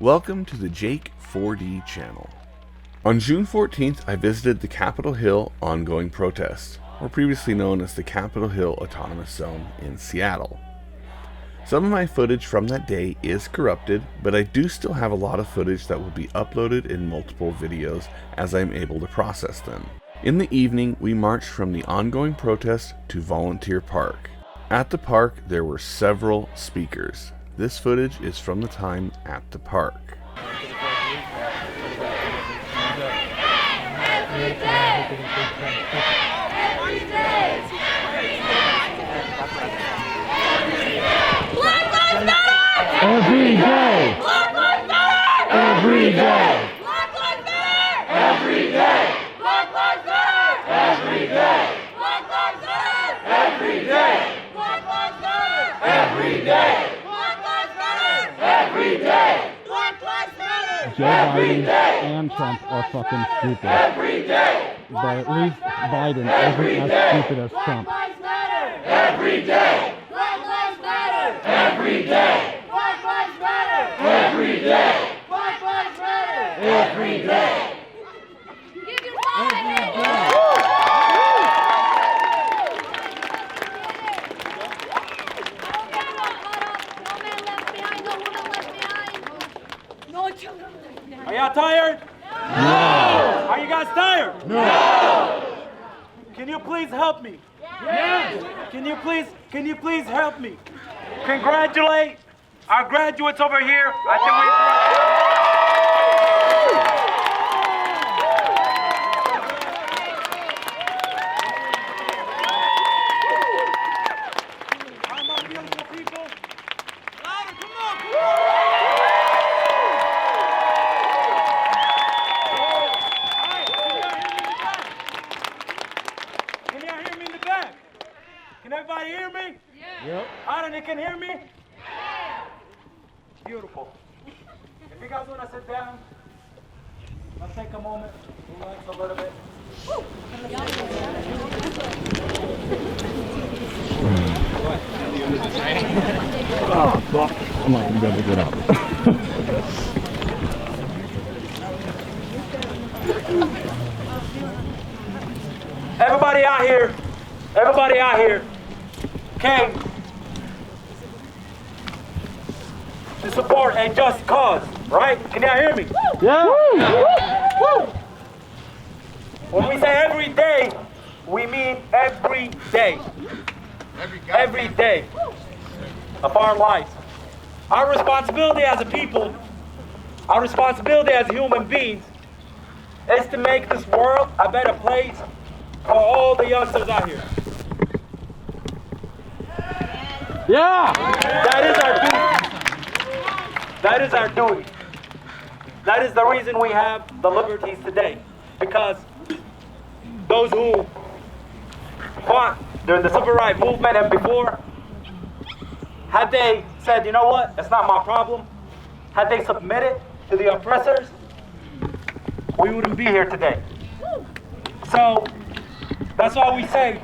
Welcome to the Jake 4D channel. On June 14th, I visited the Capitol Hill ongoing protest, or previously known as the Capitol Hill Autonomous Zone in Seattle. Some of my footage from that day is corrupted, but I do still have a lot of footage that will be uploaded in multiple videos as I am able to process them. In the evening, we marched from the ongoing protest to Volunteer Park. At the park, there were several speakers. This footage is from the time at the park. Every day! Every day! Black Lives Matter! Every day! Black Lives Matter! Every day! Black Lives Matter! Every day! Black Lives Matter! Every day! Black Lives Matter! Every day! Black Lives Matter! Every day! Black Lives Matter! Every day! Black Lives Matter! Joe Biden and Trump are fucking stupid. Every day! But at least Biden isn't as stupid as Trump. Black Lives Matter! Every day! Black Lives Matter! Every day! Black Lives Matter! Every day! Black Lives Matter! Every day! Give your time! No man left behind, no woman left behind. No children left behind. Are y'all tired? No! Are you guys tired? No! Can you please help me? Yes! Can you please help me? Congratulate our graduates over here. All my beautiful people. Louder, come on, Can y'all hear me in the back? Can everybody hear me? Yeah. Yep. Aaron, you can hear me? Yeah. Beautiful. If you guys want to sit down, let's take a moment, relax a little bit. Oh, fuck. I'm not gonna be able to get up. Everybody out here came to support a just cause, right? Can y'all hear me? Yeah! Woo! When we say every day, we mean every day. Every day of our lives. Our responsibility as a people, our responsibility as human beings, is to make this world a better place for all the youngsters out here. Yeah! That is our duty. That is our duty. That is the reason we have the liberties today. Because those who fought during the civil rights movement and before, had they said, you know what, it's not my problem, had they submitted to the oppressors, we wouldn't be here today. So, that's why we say,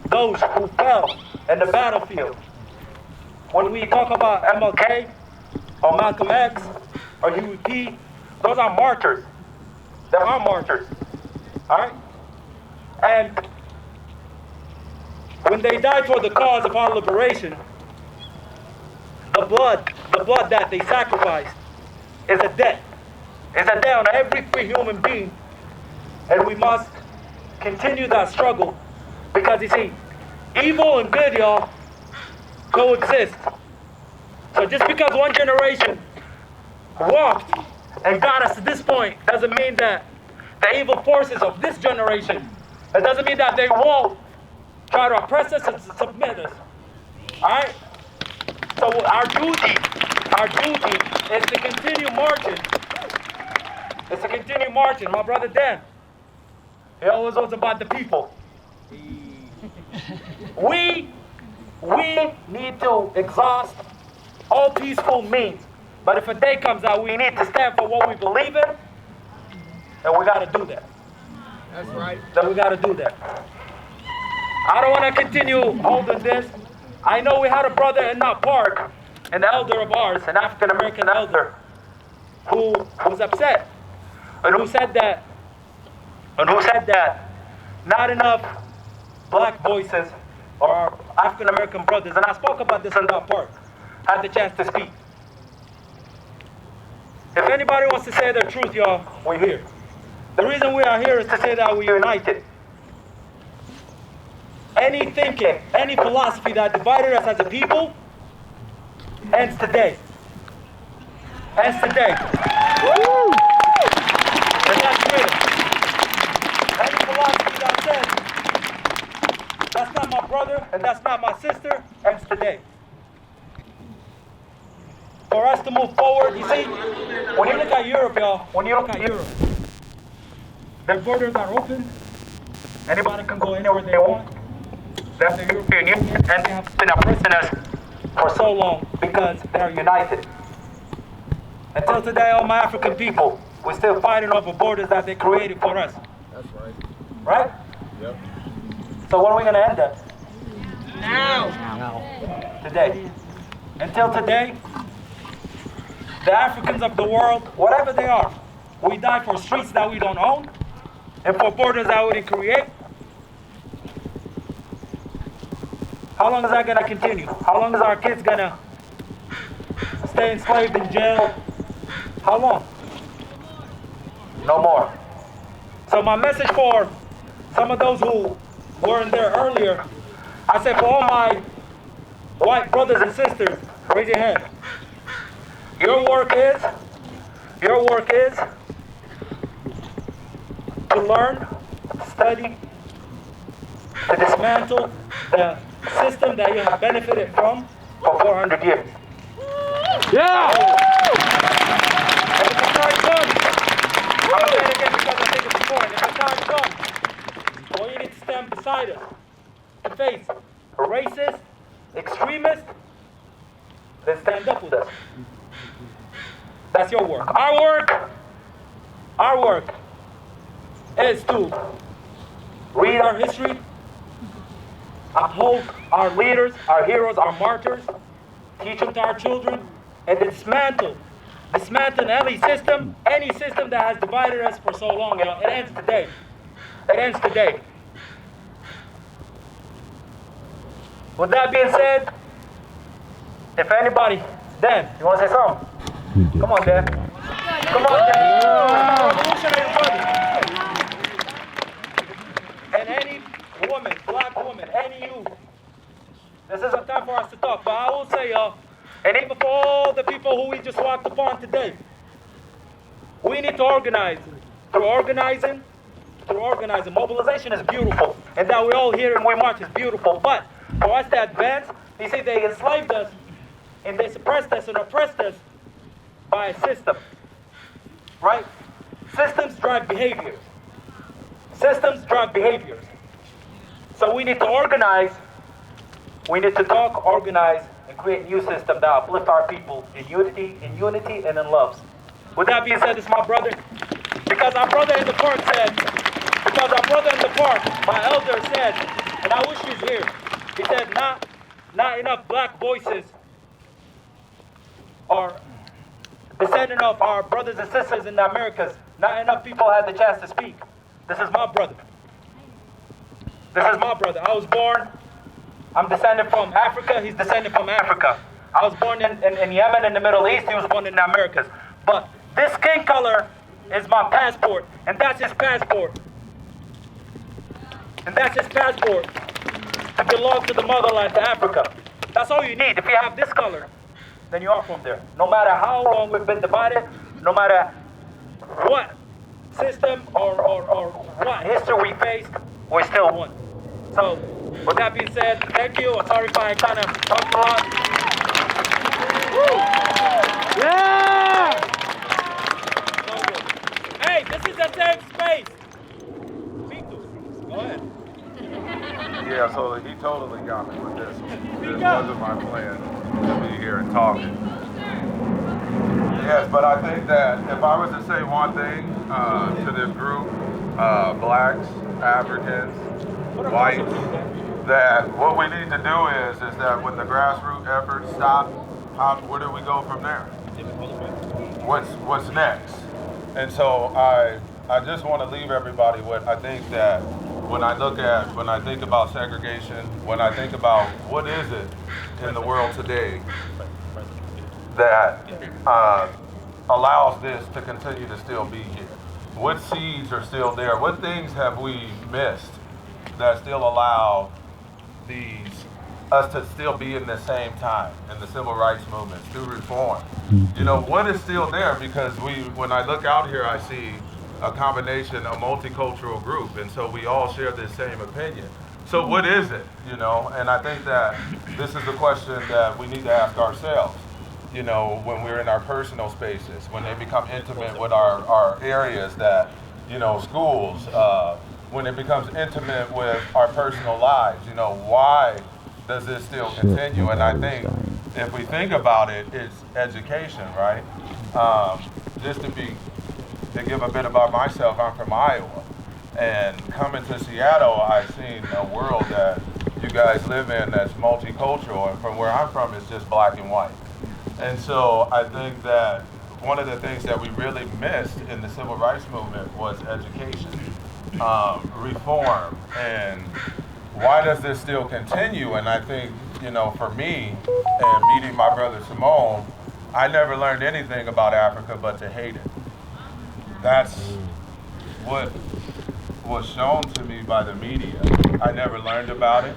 those who fell in the battlefield. When we talk about MLK, or Malcolm X, or Huey P, those are martyrs. They are martyrs, all right? And when they died for the cause of our liberation, the blood that they sacrificed is a debt. It's a debt on every free human being. And we must continue that struggle because you see, evil and good, y'all, coexist. So just because one generation walked and got us to this point doesn't mean that the evil forces of this generation, it doesn't mean that they won't try to oppress us and submit us. All right? So our duty is to continue marching. It's to continue marching. My brother Dan, he always was about the people. We need to exhaust all peaceful means. But if a day comes out, we need to stand for what we believe in, and we got to do that. That's right. Then we got to do that. I don't want to continue holding this. I know we had a brother in that park an elder of ours, an African American elder, who was upset and who said that not enough black voices or our African American brothers, and I spoke about this in that park, had the chance to speak. If anybody wants to say their truth, y'all, we're here. The reason we are here is to say that we're united. Any thinking, any philosophy that divided us as a people ends today. Ends today. Woo! And that's freedom. Any philosophy that says that's not my brother and that's not my sister ends today. For us to move forward, you see, when you look at Europe, y'all, when you look at Europe, their borders are open. Anybody can go anywhere they want. That's the European Union, and they have been oppressing us for so long because they're united. Until today, all my African people, we're still fighting over borders that they created for us. That's right. Right? Yep. So when are we going to end that? Now. Today. Until today, the Africans of the world, whatever they are, we die for streets that we don't own and for borders that we didn't create. How long is that going to continue? How long is our kids going to stay enslaved in jail? How long? No more. So my message for some of those who weren't there earlier, I said for all my white brothers and sisters, raise your hand. Your work is to learn, study, to dismantle the system that you have benefited from for 400 years. Yeah! And if the time comes, I'm going to say it again because I think it's important. If the time comes, well, you need to stand beside us and face racist, extremists, then stand up with us. That's your work. Our work is to read our history, uphold our leaders, our heroes, our martyrs, teach them to our children, and dismantle any system that has divided us for so long. You know, it ends today. It ends today. With that being said, if anybody, Dan, you want to say something? Come on, Dan. Come on, Dan. Revolutionary brother. And any woman, black woman, any youth, this isn't time for us to talk, but I will say, y'all, and even for all the people who we just walked upon today, we need to organize. Through organizing, mobilization is beautiful, and that we all here and we march is beautiful, but for us to advance, they say they enslaved us, and they suppressed us and oppressed us by a system, right? Systems drive behaviors. Systems drive behaviors. So we need to organize, we need to talk, organize, and create a new system that uplift our people in unity, and in love. With that being said, this is my brother. Because our brother in the park said, my elder said, and I wish he's here, he said, not enough black voices are descending of our brothers and sisters in the Americas. Not enough people had the chance to speak. This is my brother. I was born, I'm descended from Africa, he's descended from Africa. I was born in Yemen in the Middle East, he was born in the Americas. But this skin color is my passport, and that's his passport. To belong to the motherland, to Africa. That's all you need. If you have this color, then you are from there. No matter how long we've been divided, no matter what system or what history we faced, we're still one. So, with that being said, thank you. I'm sorry if I kind of talked a lot. Yeah! So good. Hey, this is a safe space. Speak to us. Go ahead. Yeah, so he totally got me with this one. This wasn't my plan to be here and talking. Yes, but I think that if I was to say one thing to this group, blacks, Africans, whites, that what we need to do is that when the grassroots efforts stop, where do we go from there? What's next? And so I just want to leave everybody with, I think that when I think about segregation, when I think about what is it in the world today that allows this to continue to still be here? What seeds are still there? What things have we missed that still allow us to still be in the same time in the civil rights movement through reform? You know, what is still there? Because when I look out here, I see a combination, a multicultural group, and so we all share this same opinion. So what is it? You know, and I think that this is the question that we need to ask ourselves. You know, when we're in our personal spaces, when they become intimate with our areas that, you know, schools, when it becomes intimate with our personal lives, you know, why does this still continue? And I think if we think about it, it's education, right? Just to give a bit about myself, I'm from Iowa. And coming to Seattle, I've seen a world that you guys live in that's multicultural. And from where I'm from, it's just black and white. And so I think that one of the things that we really missed in the civil rights movement was education, reform, and why does this still continue? And I think, you know, for me, and meeting my brother Simone, I never learned anything about Africa but to hate it. That's what was shown to me by the media. I never learned about it.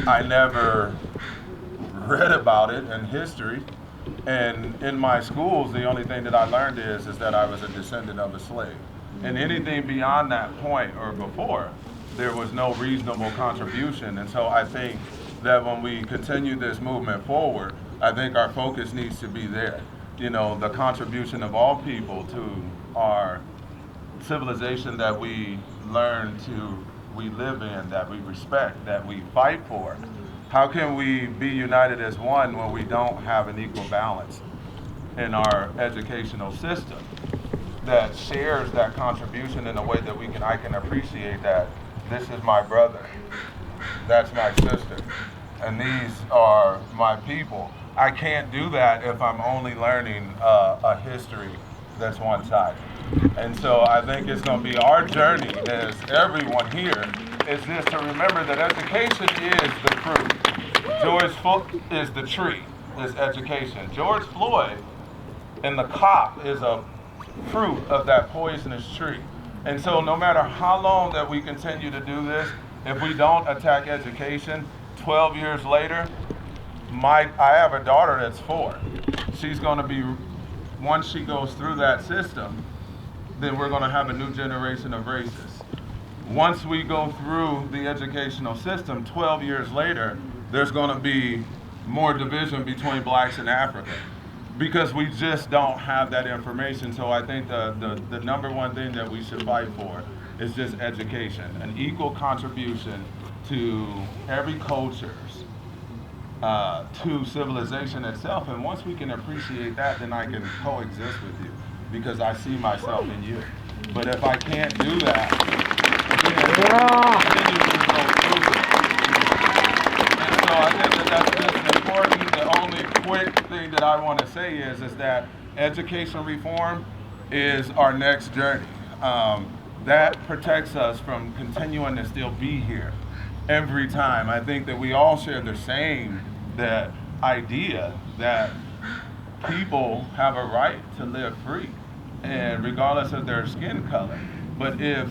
I never read about it in history. And in my schools, the only thing that I learned is that I was a descendant of a slave. And anything beyond that point or before, there was no reasonable contribution. And so I think that when we continue this movement forward, I think our focus needs to be there. You know, the contribution of all people to our civilization that we we live in, that we respect, that we fight for. How can we be united as one when we don't have an equal balance in our educational system that shares that contribution in a way that I can appreciate that this is my brother, that's my sister, and these are my people. I can't do that if I'm only learning a history that's one-sided. And so I think it's going to be our journey as everyone here is just to remember that education is the fruit. George Floyd is the tree, is education. George Floyd and the cop is a fruit of that poisonous tree. And so no matter how long that we continue to do this, if we don't attack education, 12 years later, I have a daughter that's 4. She's going to be, once she goes through that system, then we're going to have a new generation of racists. Once we go through the educational system, 12 years later, there's going to be more division between blacks and Africans because we just don't have that information. So I think the number one thing that we should fight for is just education, an equal contribution to every culture's, to civilization itself. And once we can appreciate that, then I can coexist with you because I see myself in you. But if I can't do that, then you just go through it. And so I think that's just important. The only quick thing that I want to say is that education reform is our next journey. That protects us from continuing to still be here every time. I think that we all share the same idea that people have a right to live free, and regardless of their skin color. But if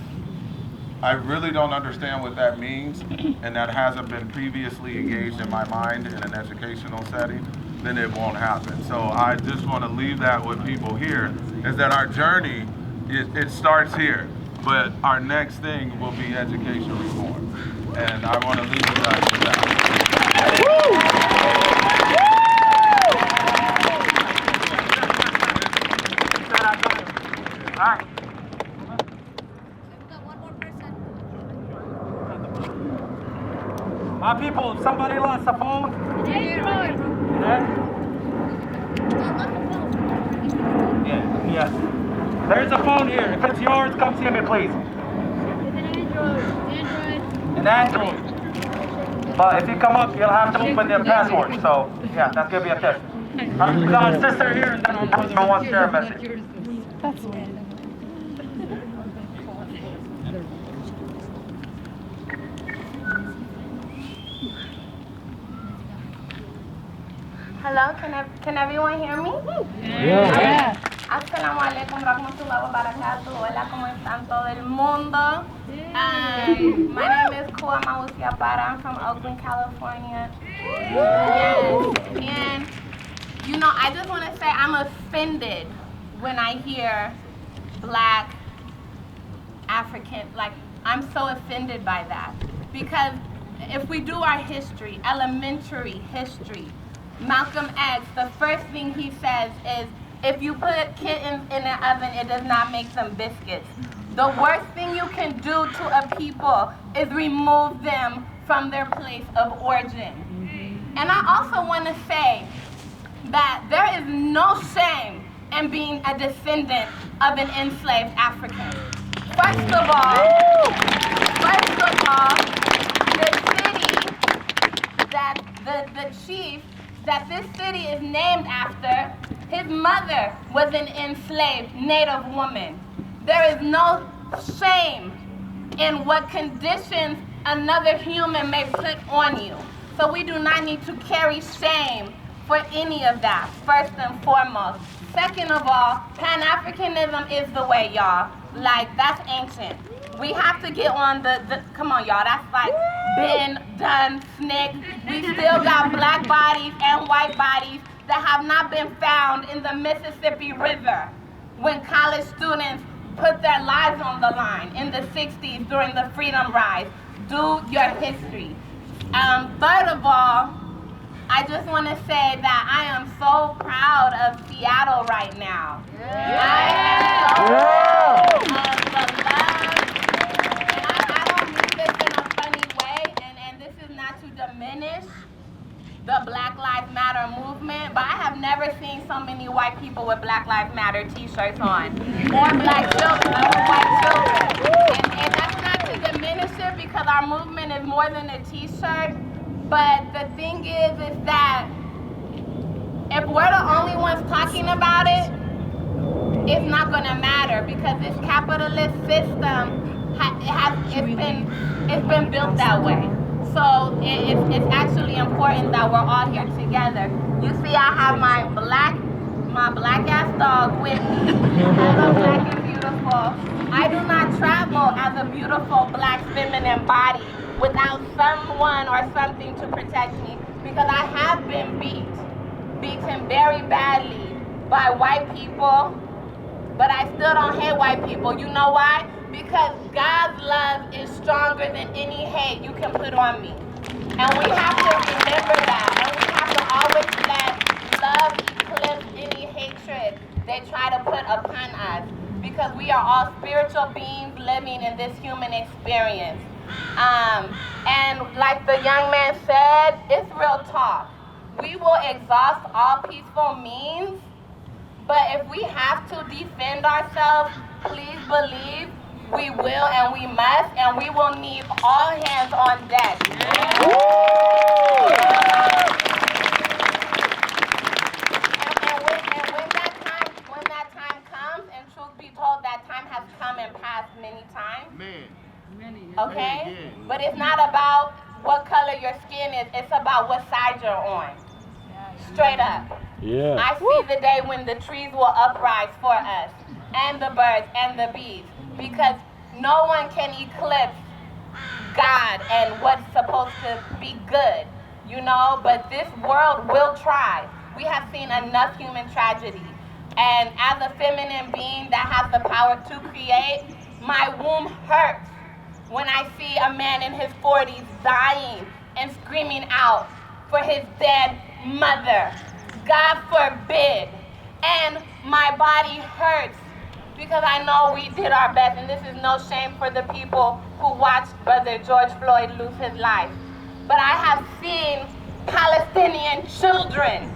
I really don't understand what that means, and that hasn't been previously engaged in my mind in an educational setting, then it won't happen. So I just want to leave that with people here, is that our journey, it starts here, but our next thing will be education reform. And I want to leave you guys with that. All right. We've got one more person. My people, if somebody lost a phone, Android. yes. There's a phone here. If it's yours, come see me, please. An Android. But if you come up, you'll have to open their password. So, yeah, that's going to be a test. We got a sister here, and then our brother wants to share a message. Hello, can everyone hear me? Yeah. Assalamu alaikum rahmatullahi wa barakatuh. Hola, ¿cómo están todo el mundo? My name is Kua Mausia Bara. I'm from Oakland, California. And you know, I just want to say I'm offended when I hear black African, like, I'm so offended by that. Because if we do our history, elementary history, Malcolm X, the first thing he says is, if you put kittens in an oven, it does not make them biscuits. The worst thing you can do to a people is remove them from their place of origin. And I also want to say that there is no shame in being a descendant of an enslaved African. First of all, the city that the chief that this city is named after, his mother was an enslaved Native woman. There is no shame in what conditions another human may put on you. So we do not need to carry shame for any of that, first and foremost. Second of all, Pan-Africanism is the way, y'all. Like, that's ancient. We have to get on the come on, y'all, that's like been, done, snick. We still got black bodies and white bodies that have not been found in the Mississippi River when college students put their lives on the line in the 60s during the Freedom Rise. Do your history. Third of all, I just want to say that I am so proud of Seattle right now. I am so proud of the love. And I don't mean this in a funny way, and this is not to diminish the Black Lives Matter movement, but I have never seen so many white people with Black Lives Matter t-shirts on, or black children, or white children. And that's not to diminish it, because our movement is more than a t-shirt. But the thing is that if we're the only ones talking about it, it's not going to matter, because this capitalist system it's been built that way. So it's actually important that we're all here together. You see, I have my black ass dog with me. Hello, Black and Beautiful. I do not travel as a beautiful black feminine body without someone or something to protect me, because I have been beaten very badly by white people, but I still don't hate white people. You know why? Because God's love is stronger than any hate you can put on me. And we have to remember that, and we have to always let love eclipse any hatred they try to put upon us, because we are all spiritual beings living in this human experience. And like the young man said, it's real talk. We will exhaust all peaceful means, but if we have to defend ourselves, please believe we will and we must, and we will need all hands on deck. And when that time comes, and truth be told, that time has come and passed many times. Okay? But it's not about what color your skin is, it's about what side you're on. Straight up. Yeah. I see the day when the trees will uprise for us, and the birds and the bees, because no one can eclipse God and what's supposed to be good, you know, but this world will try. We have seen enough human tragedy. And as a feminine being that has the power to create, my womb hurts when I see a man in his 40s dying and screaming out for his dead mother. God forbid. And my body hurts because I know we did our best, and this is no shame for the people who watched Brother George Floyd lose his life. But I have seen Palestinian children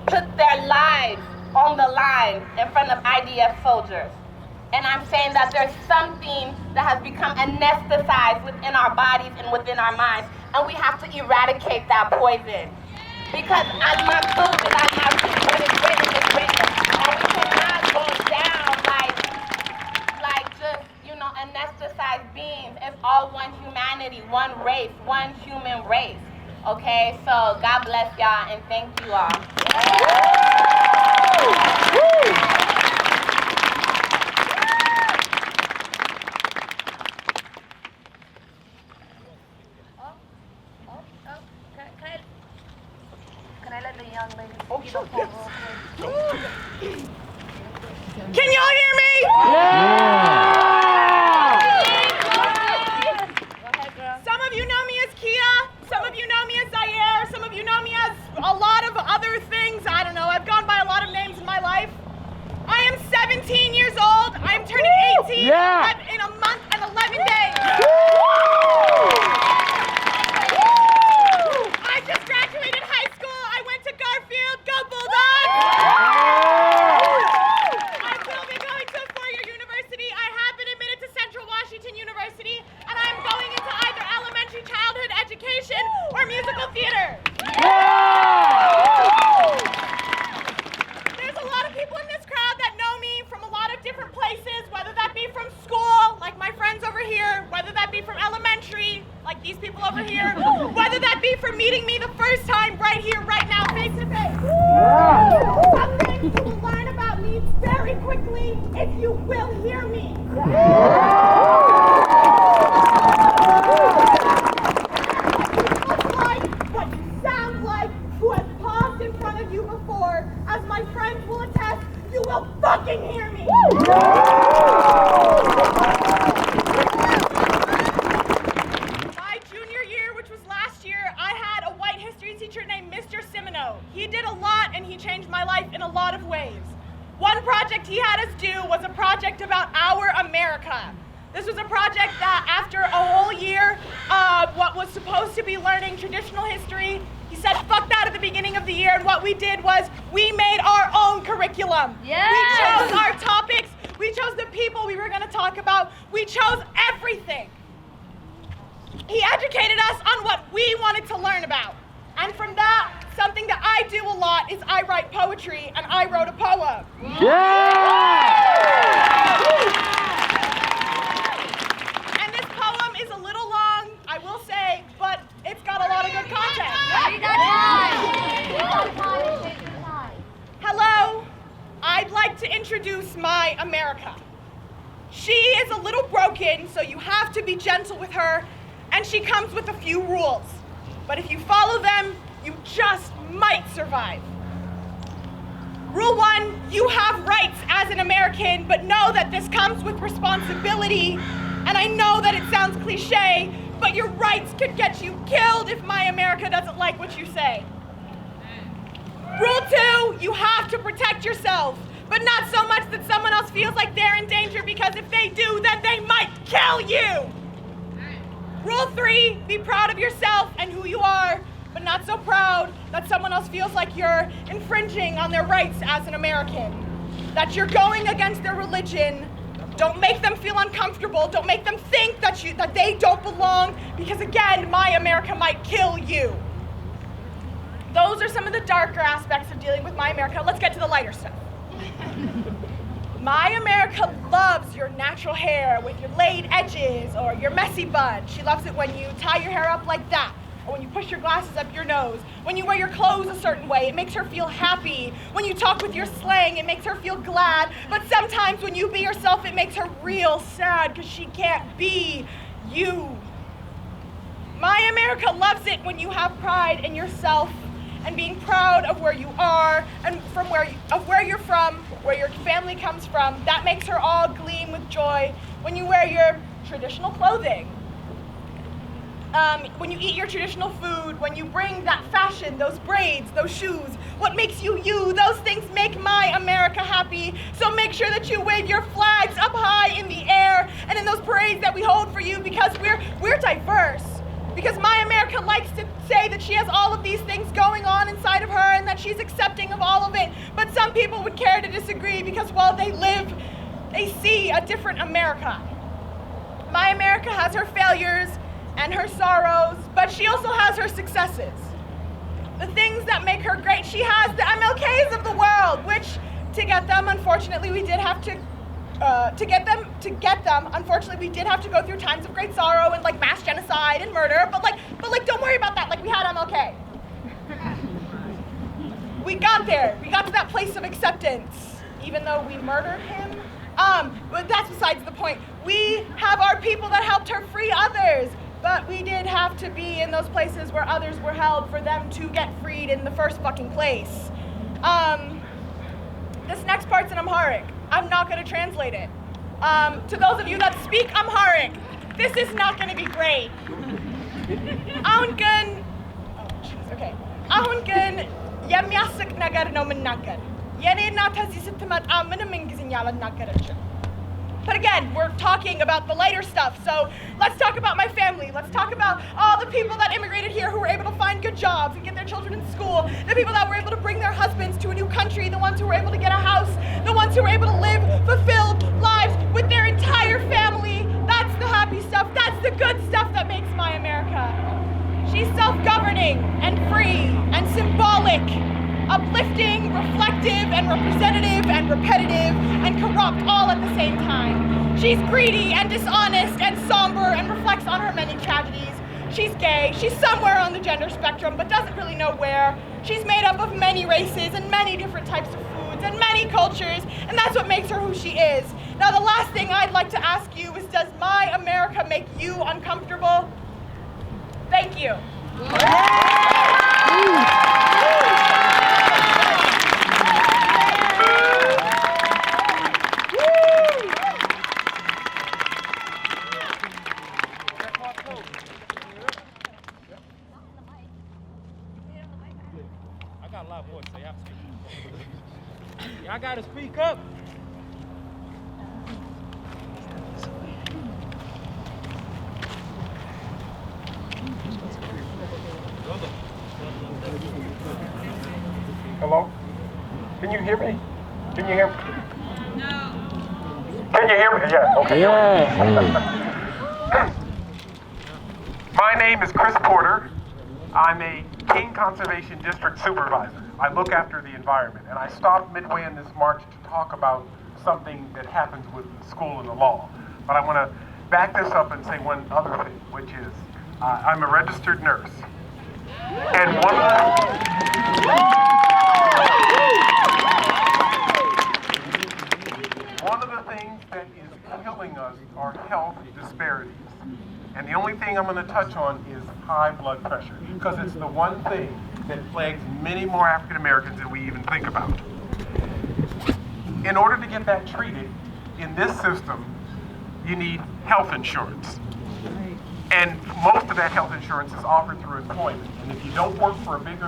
put their lives on the line in front of IDF soldiers. And I'm saying that there's something that has become anesthetized within our bodies and within our minds, and we have to eradicate that poison. Because as my truth is as my truth, what is written is written. And we cannot go down like just, anesthetized beings. It's all one humanity, one race, one human race. Okay, so God bless y'all and thank you all. Can I let the young lady speak? Oh, sure, yes. Can y'all hear me? Some of you know me as Kia. Some of you know me as Zaire. Some of you know me as a lot of other things. I don't know. I've gone by a lot of names in my life. I am 17 years old. I'm turning 18 in a month and 11 days. I just graduated high school. I went to Garfield. Go Bulldogs! I will be going to a four-year university. I have been admitted to Central Washington University, and I'm going into either elementary childhood education or musical theater. There's a lot of people in this crowd that know me from a lot of different places, whether that be from school, like my friends over here, whether that be from elementary, like these people over here, whether that be from meeting me the first time right here, right now, face to face. Some things you will learn about me very quickly if you will hear me. What you sound like, who has paused in front of you before, as my friends will attest, you will fucking hear me! My junior year, which was last year, I had a white history teacher named Mr. Simino. He did a lot and he changed my life in a lot of ways. One project he had us do was a project about our America. This was a project that after a whole year of what was supposed to be learning traditional history, he said, fuck that at the beginning of the year, and what we did was we made our own curriculum. Yes. We chose our topics, we chose the people we were gonna talk about, we chose everything. He educated us on what we wanted to learn about. And from that, something that I do a lot is I write poetry, and I wrote a poem. And this poem is a little long, I will say, but it's got a lot of good content. Hello, I'd like to introduce my America. She is a little broken, so you have to be gentle with her, and she comes with a few rules. But if you follow them, you just might survive. Rule 1, you have rights as an American, but know that this comes with responsibility. And I know that it sounds cliche, but your rights could get you killed if my America doesn't like what you say. Rule 2, you have to protect yourself, but not so much that someone else feels like they're in danger, because if they do, then they might kill you. Rule 3, be proud of yourself and who you are, but not so proud that someone else feels like you're infringing on their rights as an American, that you're going against their religion. Don't make them feel uncomfortable. Don't make them think that they don't belong, because again, my America might kill you. Those are some of the darker aspects of dealing with my America. Let's get to the lighter stuff. My America loves your natural hair with your laid edges or your messy bun. She loves it when you tie your hair up like that, or when you push your glasses up your nose, when you wear your clothes a certain way. It makes her feel happy. When you talk with your slang, it makes her feel glad. But sometimes when you be yourself, it makes her real sad because she can't be you. My America loves it when you have pride in yourself and being proud of where you are and of where you're from, where your family comes from. That makes her all gleam with joy. When you wear your traditional clothing, when you eat your traditional food, when you bring that fashion, those braids, those shoes, what makes you you, those things make my America happy. So make sure that you wave your flags up high in the air and in those parades that we hold for you, because we're diverse. Because my America likes to say that she has all of these things going on inside of her and that she's accepting of all of it. But some people would care to disagree because while they see a different America. My America has her failures and her sorrows, but she also has her successes. the things that make her great. She has the MLKs of the world, which to get them, unfortunately, we did have to unfortunately, we did have to go through times of great sorrow and like mass genocide and murder. But don't worry about that. Like, we had MLK. We got there. We got to that place of acceptance, even though we murdered him. But that's besides the point. We have our people that helped her free others, but we did have to be in those places where others were held for them to get freed in the first fucking place. This next part's in Amharic. I'm not going to translate it. To those of you that speak Amharic, this is not going to be great. Ahungun, okay. Ahungun yamyasak nagar no managar. Yene natazisitmat amanamingizinyala nagarach. But again, we're talking about the lighter stuff, so let's talk about my family. Let's talk about all the people that immigrated here who were able to find good jobs and get their children in school, the people that were able to bring their husbands to a new country, the ones who were able to get a house, the ones who were able to live fulfilled lives with their entire family. That's the happy stuff. That's the good stuff that makes my America. She's self-governing and free and symbolic, uplifting, reflective, and representative, and repetitive, and corrupt all at the same time. She's greedy and dishonest and somber and reflects on her many tragedies. She's gay, she's somewhere on the gender spectrum, but doesn't really know where. She's made up of many races and many different types of foods and many cultures, and that's what makes her who she is. Now, the last thing I'd like to ask you is, does my America make you uncomfortable? Thank you. I got a lot of voice, so you have to speak. Y'all gotta speak up. Hello? Can you hear me? Can you hear me? No. Can you hear me? Yeah, okay. Yeah. My name is Chris Porter. I'm a King Conservation District Supervisor. I look after the environment, and I stopped midway in this march to talk about something that happens with the school and the law. But I want to back this up and say one other thing, which is I'm a registered nurse. And one of the things that is killing us are health disparities. And the only thing I'm going to touch on is high blood pressure, because it's the one thing that plagues many more African Americans than we even think about. In order to get that treated in this system, you need health insurance. And most of that health insurance is offered through employment. And if you don't work for a big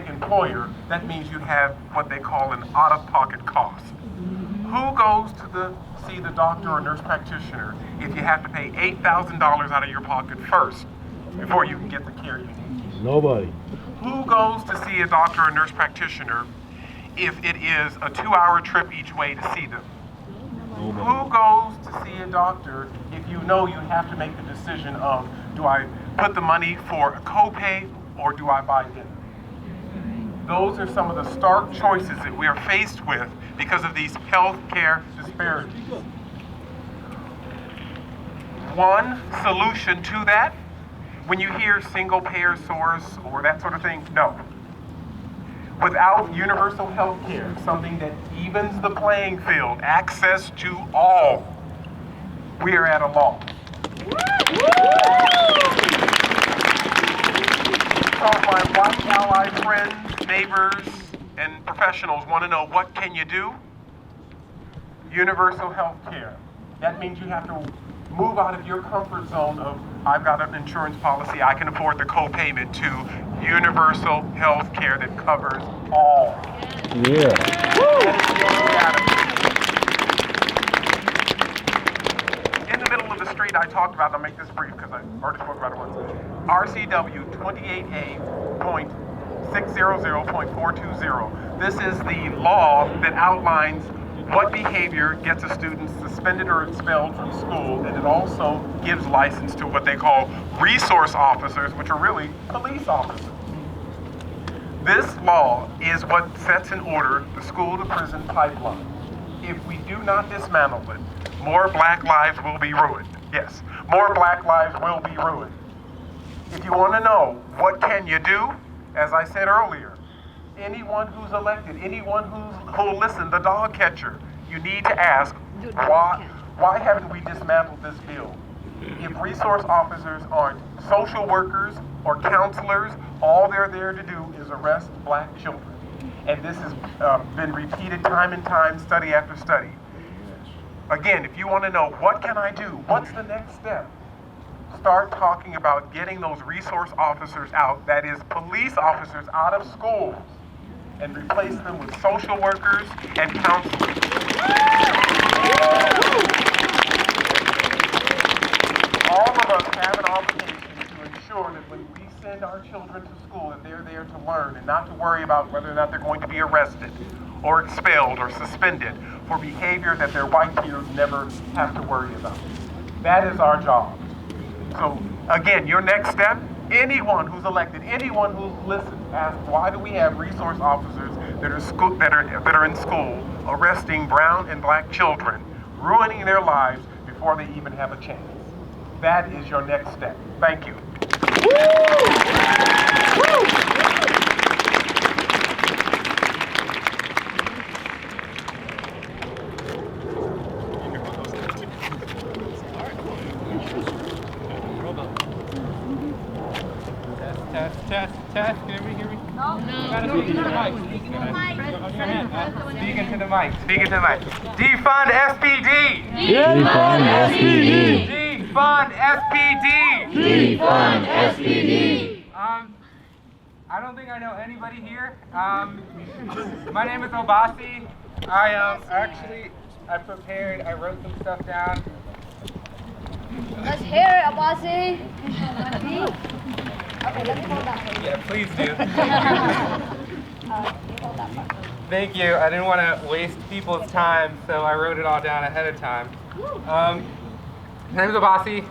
employer, that means you have what they call an out-of-pocket cost. Who goes to see the doctor or nurse practitioner if you have to pay $8,000 out of your pocket first before you can get the care you need? Nobody. Who goes to see a doctor or nurse practitioner if it is a 2-hour trip each way to see them? Nobody. Who goes to see a doctor if you know you have to make the decision of, do I put the money for a copay or do I buy dinner? Those are some of the stark choices that we are faced with because of these healthcare disparities. One solution to that, when you hear single payer source or that sort of thing, no. Without universal health care, something that evens the playing field, access to all, we are at a loss. So my white ally friends, neighbors, and professionals want to know, what can you do? Universal health care. That means you have to move out of your comfort zone of, I've got an insurance policy, I can afford the co-payment, to universal health care that covers all. Yeah. In the middle of the street I talked about, I'll make this brief because I already spoke about it once, RCW 28A.600.420. This is the law that outlines what behavior gets a student suspended or expelled from school, and it also gives license to what they call resource officers, which are really police officers. This law is what sets in order the school-to-prison pipeline. If we do not dismantle it, more black lives will be ruined. Yes, more black lives will be ruined. If you want to know what can you do, as I said earlier, anyone who's elected, anyone who'll listen, the dog catcher, you need to ask, why haven't we dismantled this bill? If resource officers aren't social workers or counselors, all they're there to do is arrest black children. And this has been repeated time and time, study after study. Again, if you want to know, what can I do? What's the next step? Start talking about getting those resource officers out, that is, police officers out of schools, and replace them with social workers and counselors. All of us have an obligation to ensure that when we send our children to school, that they're there to learn and not to worry about whether or not they're going to be arrested or expelled or suspended for behavior that their white peers never have to worry about. That is our job. So again, your next step, anyone who's elected, anyone who's listened, ask, why do we have resource officers that are in school arresting brown and black children, ruining their lives before they even have a chance? That is your next step. Thank you. Test. Can everybody hear me? No. Gotta speak into the mic. Speak into the mic. Defund SPD! Defund SPD! Defund SPD! Defund SPD! I don't think I know anybody here. My name is Obasi. I wrote some stuff down. Let's hear it, Abasi. Okay, let me hold that for you. Yeah, please do. You hold that part. Thank you. I didn't want to waste people's time, so I wrote it all down ahead of time. My name is Obasi.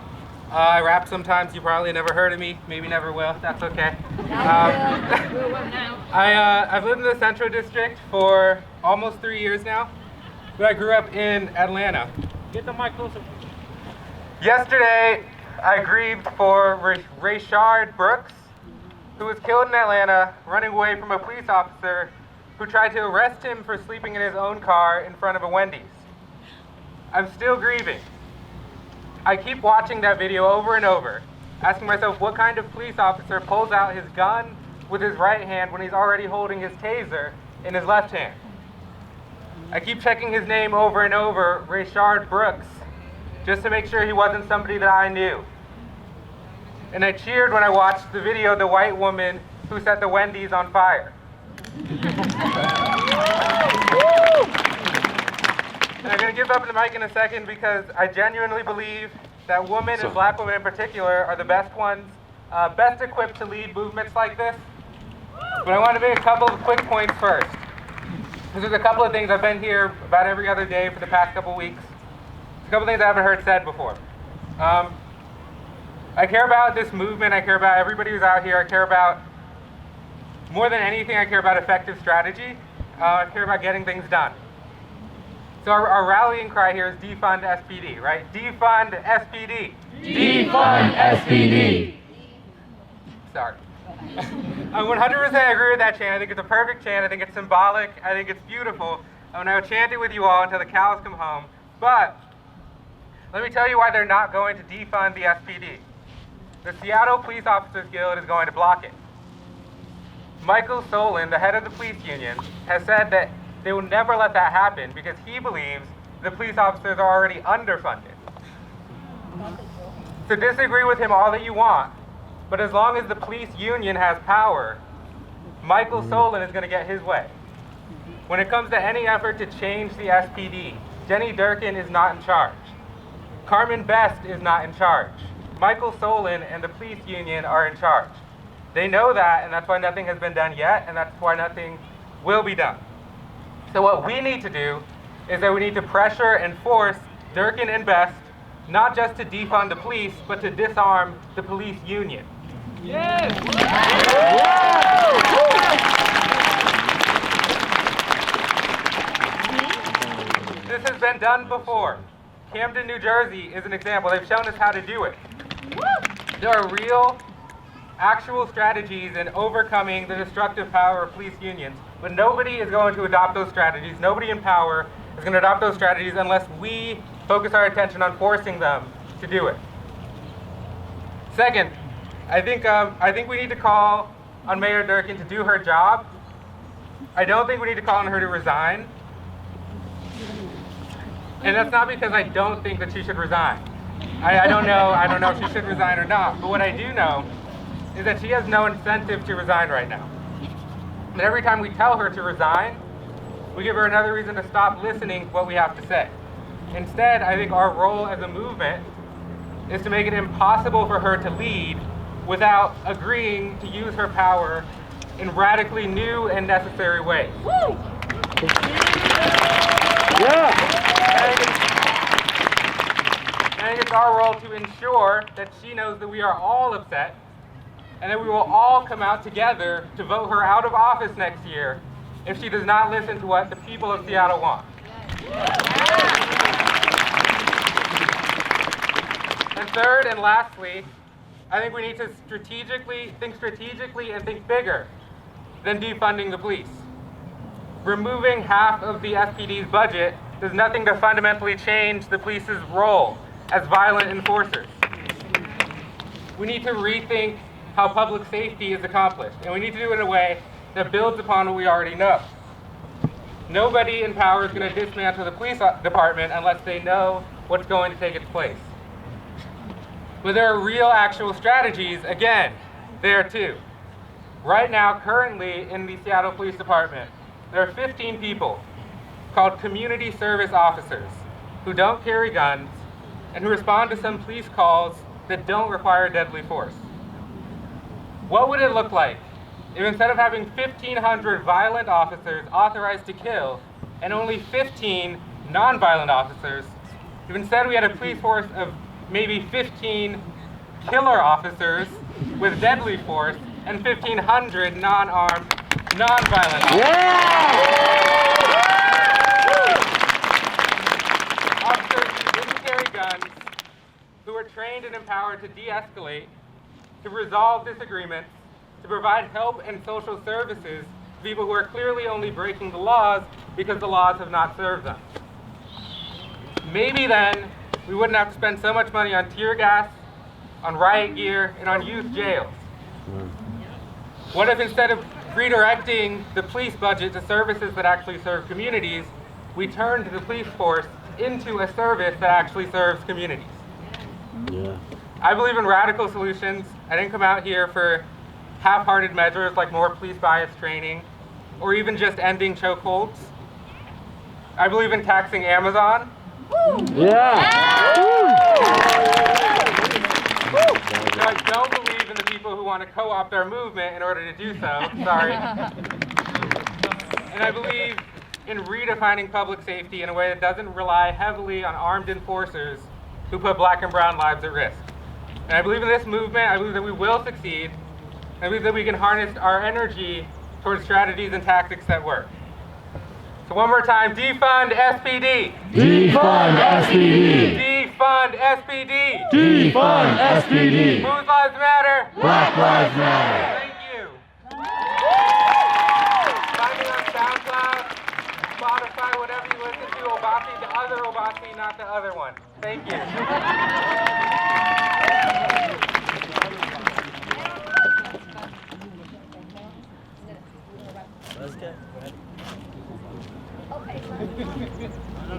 I rap sometimes. You probably never heard of me. Maybe never will. That's okay. I've lived in the Central District for almost 3 years now, but I grew up in Atlanta. Get the mic closer. Yesterday, I grieved for Rayshard Brooks, who was killed in Atlanta running away from a police officer who tried to arrest him for sleeping in his own car in front of a Wendy's. I'm still grieving. I keep watching that video over and over, asking myself what kind of police officer pulls out his gun with his right hand when he's already holding his taser in his left hand. I keep checking his name over and over, Rayshard Brooks, just to make sure he wasn't somebody that I knew. And I cheered when I watched the video of the white woman who set the Wendy's on fire. And I'm going to give up the mic in a second because I genuinely believe that women and black women in particular are the best ones, best equipped to lead movements like this. But I want to make a couple of quick points first. Because there's a couple of things I've been here about every other day for the past couple of weeks. A couple things I haven't heard said before. I care about this movement. I care about everybody who's out here. I care about, more than anything, I care about effective strategy. I care about getting things done. So our rallying cry here is defund SPD, right? Defund SPD. Defund SPD! Sorry. I 100% agree with that chant. I think it's a perfect chant. I think it's symbolic. I think it's beautiful. And I will chant it with you all until the cows come home. But let me tell you why they're not going to defund the SPD. The Seattle Police Officers Guild is going to block it. Michael Solon, the head of the police union, has said that they will never let that happen because he believes the police officers are already underfunded. So disagree with him all that you want, but as long as the police union has power, Michael Solon is going to get his way. When it comes to any effort to change the SPD, Jenny Durkin is not in charge. Carmen Best is not in charge. Michael Solon and the police union are in charge. They know that, and that's why nothing has been done yet, and that's why nothing will be done. So what we need to do is that we need to pressure and force Durkin and Best not just to defund the police, but to disarm the police union. Yes! This has been done before. Camden, New Jersey is an example. They've shown us how to do it. There are real, actual strategies in overcoming the destructive power of police unions, but nobody is going to adopt those strategies. Nobody in power is going to adopt those strategies unless we focus our attention on forcing them to do it. Second, I think we need to call on Mayor Durkin to do her job. I don't think we need to call on her to resign. And that's not because I don't think that she should resign. I don't know if she should resign or not, but what I do know is that she has no incentive to resign right now. And every time we tell her to resign, we give her another reason to stop listening to what we have to say. Instead, I think our role as a movement is to make it impossible for her to lead without agreeing to use her power in radically new and necessary ways. Woo! I think it's our role to ensure that she knows that we are all upset and that we will all come out together to vote her out of office next year if she does not listen to what the people of Seattle want. And third and lastly, I think we need to think strategically and think bigger than defunding the police. Removing half of the SPD's budget does nothing to fundamentally change the police's role as violent enforcers. We need to rethink how public safety is accomplished, and we need to do it in a way that builds upon what we already know. Nobody in power is going to dismantle the police department unless they know what's going to take its place. But there are real, actual strategies, again, there too. Right now, currently in the Seattle Police Department, there are 15 people called community service officers who don't carry guns and who respond to some police calls that don't require deadly force. What would it look like if instead of having 1,500 violent officers authorized to kill and only 15 non-violent officers, if instead we had a police force of maybe 15 killer officers with deadly force and 1,500 non-armed, non-violent officers who didn't carry guns, who are trained and empowered to de-escalate, to resolve disagreements, to provide help and social services to people who are clearly only breaking the laws because the laws have not served them. Maybe then we wouldn't have to spend so much money on tear gas, on riot gear, and on youth jails. What if instead of redirecting the police budget to services that actually serve communities, we turned the police force into a service that actually serves communities? Yeah. I believe in radical solutions. I didn't come out here for half-hearted measures like more police bias training or even just ending chokeholds. I believe in taxing Amazon. I don't believe in the people who want to co-opt our movement in order to do so. Sorry. And I believe in redefining public safety in a way that doesn't rely heavily on armed enforcers who put black and brown lives at risk. And I believe in this movement. I believe that we will succeed. I believe that we can harness our energy towards strategies and tactics that work. So one more time, defund SPD. Defund SPD. Defund SPD. Defund SPD. Whose lives matter? Black Lives Matter. Thank you. Find me on SoundCloud, Spotify, whatever you listen to. Obasi, the other Obasi, not the other one. Thank you.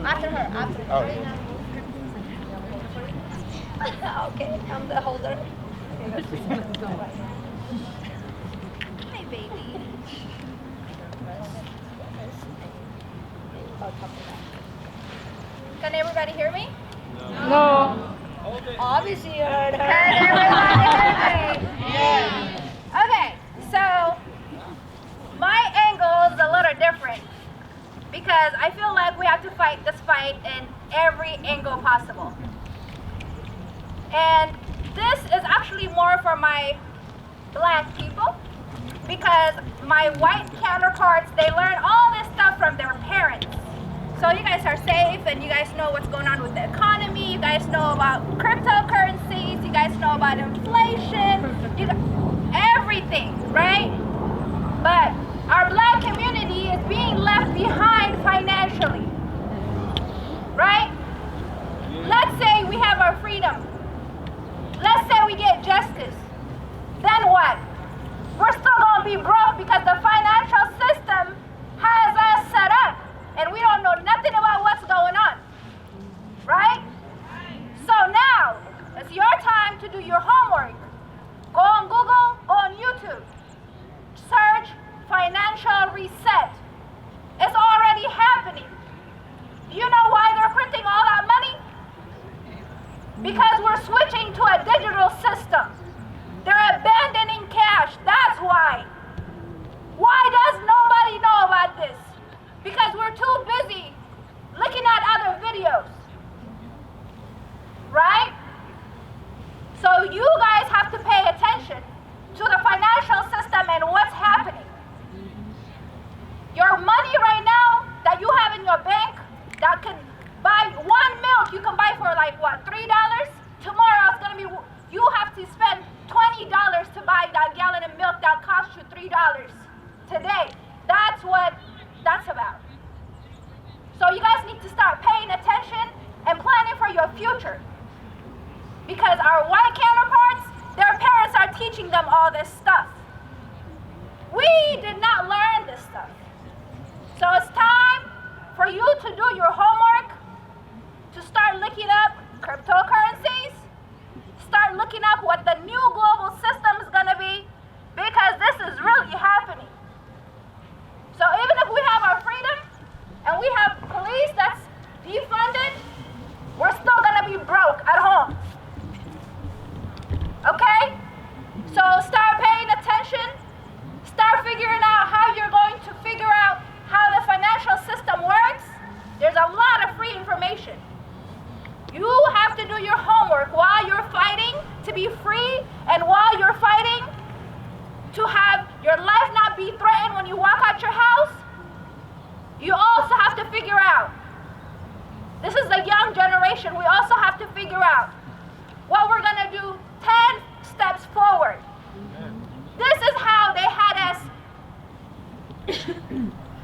After her. Okay, I'm the holder. Hi, baby. Can everybody hear me? No. Obviously you heard her. Can everybody hear me? Yeah. Okay, so my angle is a little different because I feel like we have to fight this fight in every angle possible. And this is actually more for my black people because my white counterparts, they learn all this stuff from their parents. So you guys are safe and know what's going on with the economy. You guys know about cryptocurrencies. You guys know about inflation. Everything, right? But our Black community is being left behind financially, right? Let's say we have our freedom. Let's say we get justice. Then what? We're still going to be broke because the financial system has us set up and we don't know nothing about what's going on, right? So now, it's your time to do your homework. Go on Google, go on YouTube. Search financial reset. It's already happening. Do you know why they're printing all that money? Because we're switching to a digital system. They're abandoning cash. That's why. Why does nobody know about this? Because we're too busy looking at other videos. Right? So you guys have to pay attention to the financial system and what's happening. Your money right now that you have in your bank that can buy one milk, you can buy for like what, $3? Tomorrow it's gonna be, you have to spend $20 to buy that gallon of milk that costs you $3 today. That's what that's about. So you guys need to start paying attention and planning for your future. Because our white counterparts, their parents are teaching them all this stuff. We did not learn this stuff. So it's time for you to do your homework, to start looking up cryptocurrencies, start looking up what the new global system is gonna be, because this is really happening. So even if we have our freedom and we have police that's defunded, we're still gonna be broke at home. Okay? So start paying attention, start figuring out how you're going to figure out how the financial system works. There's a lot of free information. You have to do your homework while you're fighting to be free and while you're fighting to have your life not be threatened when you walk out your house. You also have to figure out, this is the young generation, we also have to figure out what we're gonna do 10 steps forward. This is how they had us,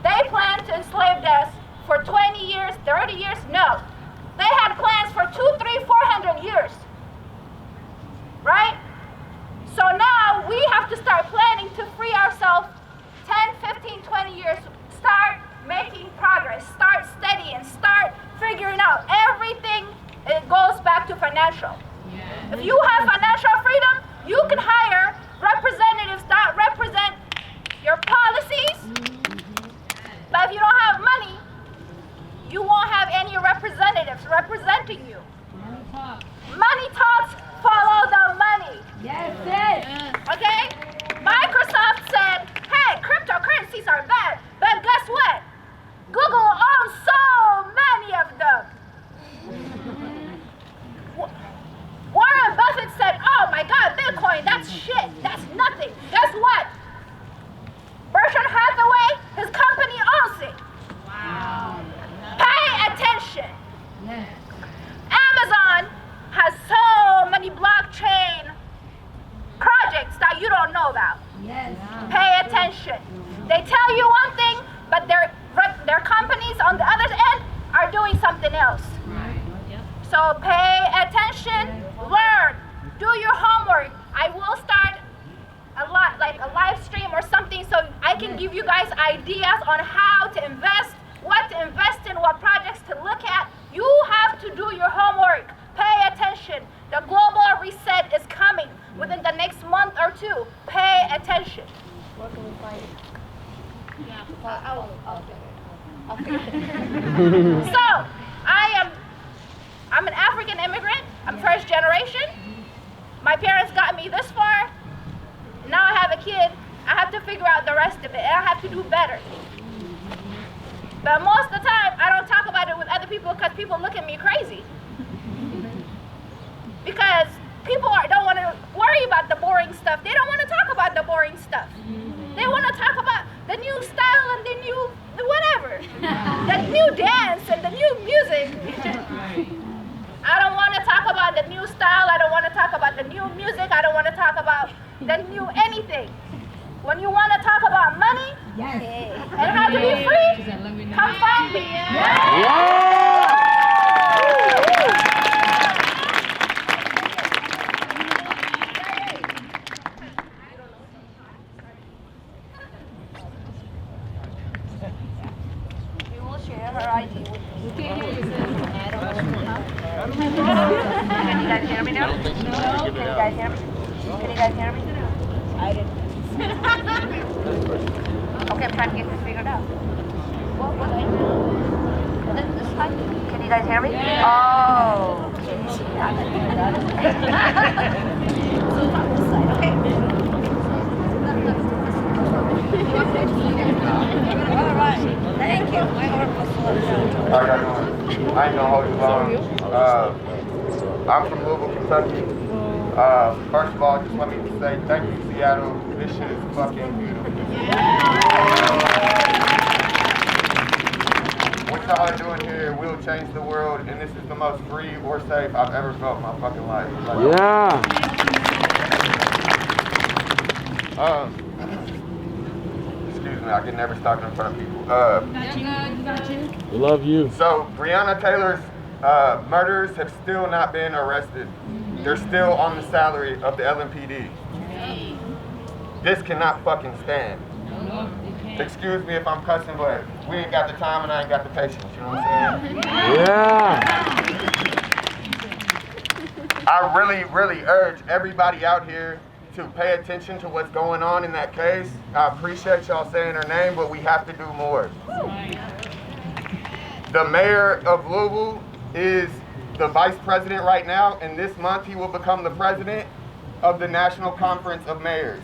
they planned to enslave us for 20 years, 30 years, no. They had plans for 200, 300, 400 years, right? So now we have to start planning to free ourselves 10, 15, 20 years, start making progress, start studying, start figuring out everything. It goes back to financial. If you have financial freedom, you can hire representatives that represent your policies. But if you don't have money, you won't have any representatives representing you. Money talks, follow the money. Yes, yes. Okay? Microsoft said, hey, cryptocurrencies are bad. But guess what? Google owns so many of them. Warren Buffett said, oh my God, Bitcoin, that's shit. That's nothing. Guess what? Berkshire Hathaway, his company owns it. Wow. Pay attention. Yes. Amazon has so many blockchain projects that you don't know about. Yes. Pay attention. They tell you one thing, but their companies on the other end are doing something else. So pay attention, learn, do your homework. I will start a live stream or something so I can give you guys ideas on how to invest, what to invest in, what projects to look at. You have to do your homework. Pay attention. The global reset is coming within the next month or two. Pay attention. Where can we find it? So, I'm an African immigrant. I'm first generation. My parents got me this far. Now I have a kid. I have to figure out the rest of it, and I have to do better. But most of the time, I don't talk about it with other people because people look at me crazy. Because people don't want to worry about the boring stuff. They don't want to talk about the boring stuff. They want to talk about the new style and the new whatever. The new dance and the new music. Yes. And how to be free? Come find me. We will share her ID with me. Can you guys hear me now? No. Can you guys hear me? Can you guys hear me? I didn't. Okay, I'm trying to get this figured out. What this time? Can you guys hear me? Oh, okay. All right. Thank you. My arm was How y'all doing? I ain't gonna hold you long. I'm from Louisville, Kentucky. First of all, just let me say thank you, Seattle. This shit is fucking beautiful. What y'all are doing here will change the world, and this is the most free or safe I've ever felt in my fucking life. Excuse me, I can never stop in front of people. We love you. So, Breonna Taylor's murderers have still not been arrested. They're still on the salary of the LMPD. This cannot fucking stand. Excuse me if I'm cussing, but we ain't got the time and I ain't got the patience, you know what I'm saying? Yeah. I really urge everybody out here to pay attention to what's going on in that case. I appreciate y'all saying her name, but we have to do more. The mayor of Louisville is the vice president right now, and this month he will become the president of the National Conference of Mayors.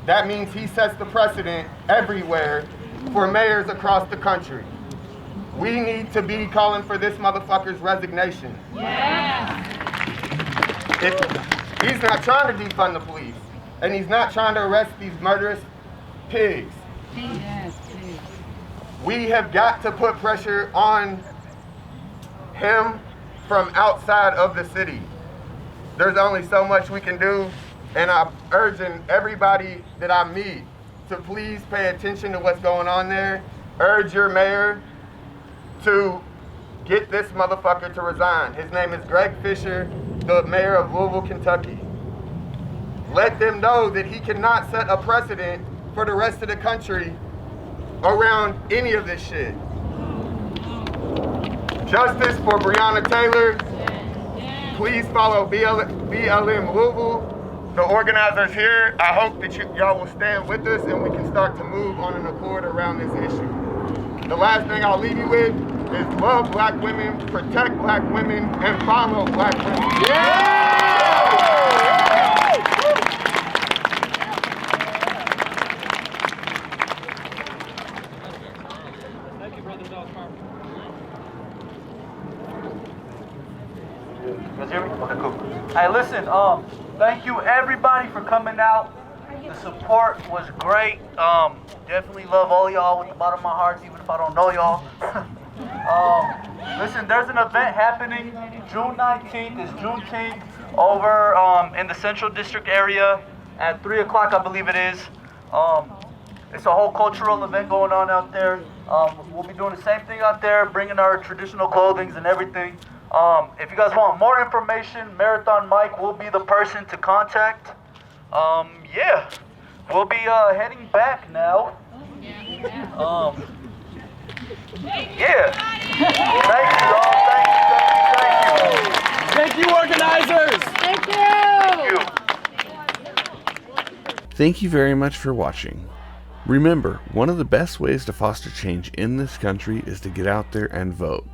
That means he sets the precedent everywhere for mayors across the country. We need to be calling for this motherfucker's resignation. He's not trying to defund the police, and he's not trying to arrest these murderous pigs. We have got to put pressure on him from outside of the city. There's only so much we can do, and I'm urging everybody that I meet to please pay attention to what's going on there. Urge your mayor to get this motherfucker to resign. His name is Greg Fisher, the mayor of Louisville, Kentucky. Let them know that he cannot set a precedent for the rest of the country around any of this shit. Justice for Breonna Taylor. Please follow BLM Louisville. The organizers here, I hope that y'all will stand with us and we can start to move on an accord around this issue. The last thing I'll leave you with is love black women, protect black women, and follow black women. Thank you, brother. That was powerful. You guys hear me? Okay, cool. Hey, listen, thank you everybody for coming out. The support was great. Definitely love all y'all with the bottom of my heart, even if I don't know y'all. Listen, there's an event happening June 19th, is Juneteenth, over in the Central District area at 3 o'clock, I believe it is. It's a whole cultural event going on out there. We'll be doing the same thing out there, bringing our traditional clothing and everything. If you guys want more information, Marathon Mike will be the person to contact. Yeah, we'll be heading back now. Yeah. Thank you all. Thank you. Thank you, organizers. Thank you. Thank you very much for watching. Remember, one of the best ways to foster change in this country is to get out there and vote.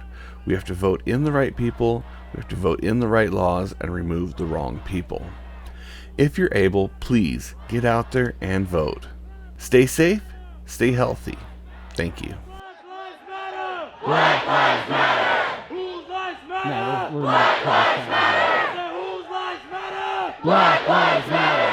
We have to vote in the right people, we have to vote in the right laws, and remove the wrong people. If you're able, please get out there and vote. Stay safe, stay healthy. Thank you. Black lives matter. Whose lives matter? No, we're not talking about that. Whose lives matter? Black lives matter.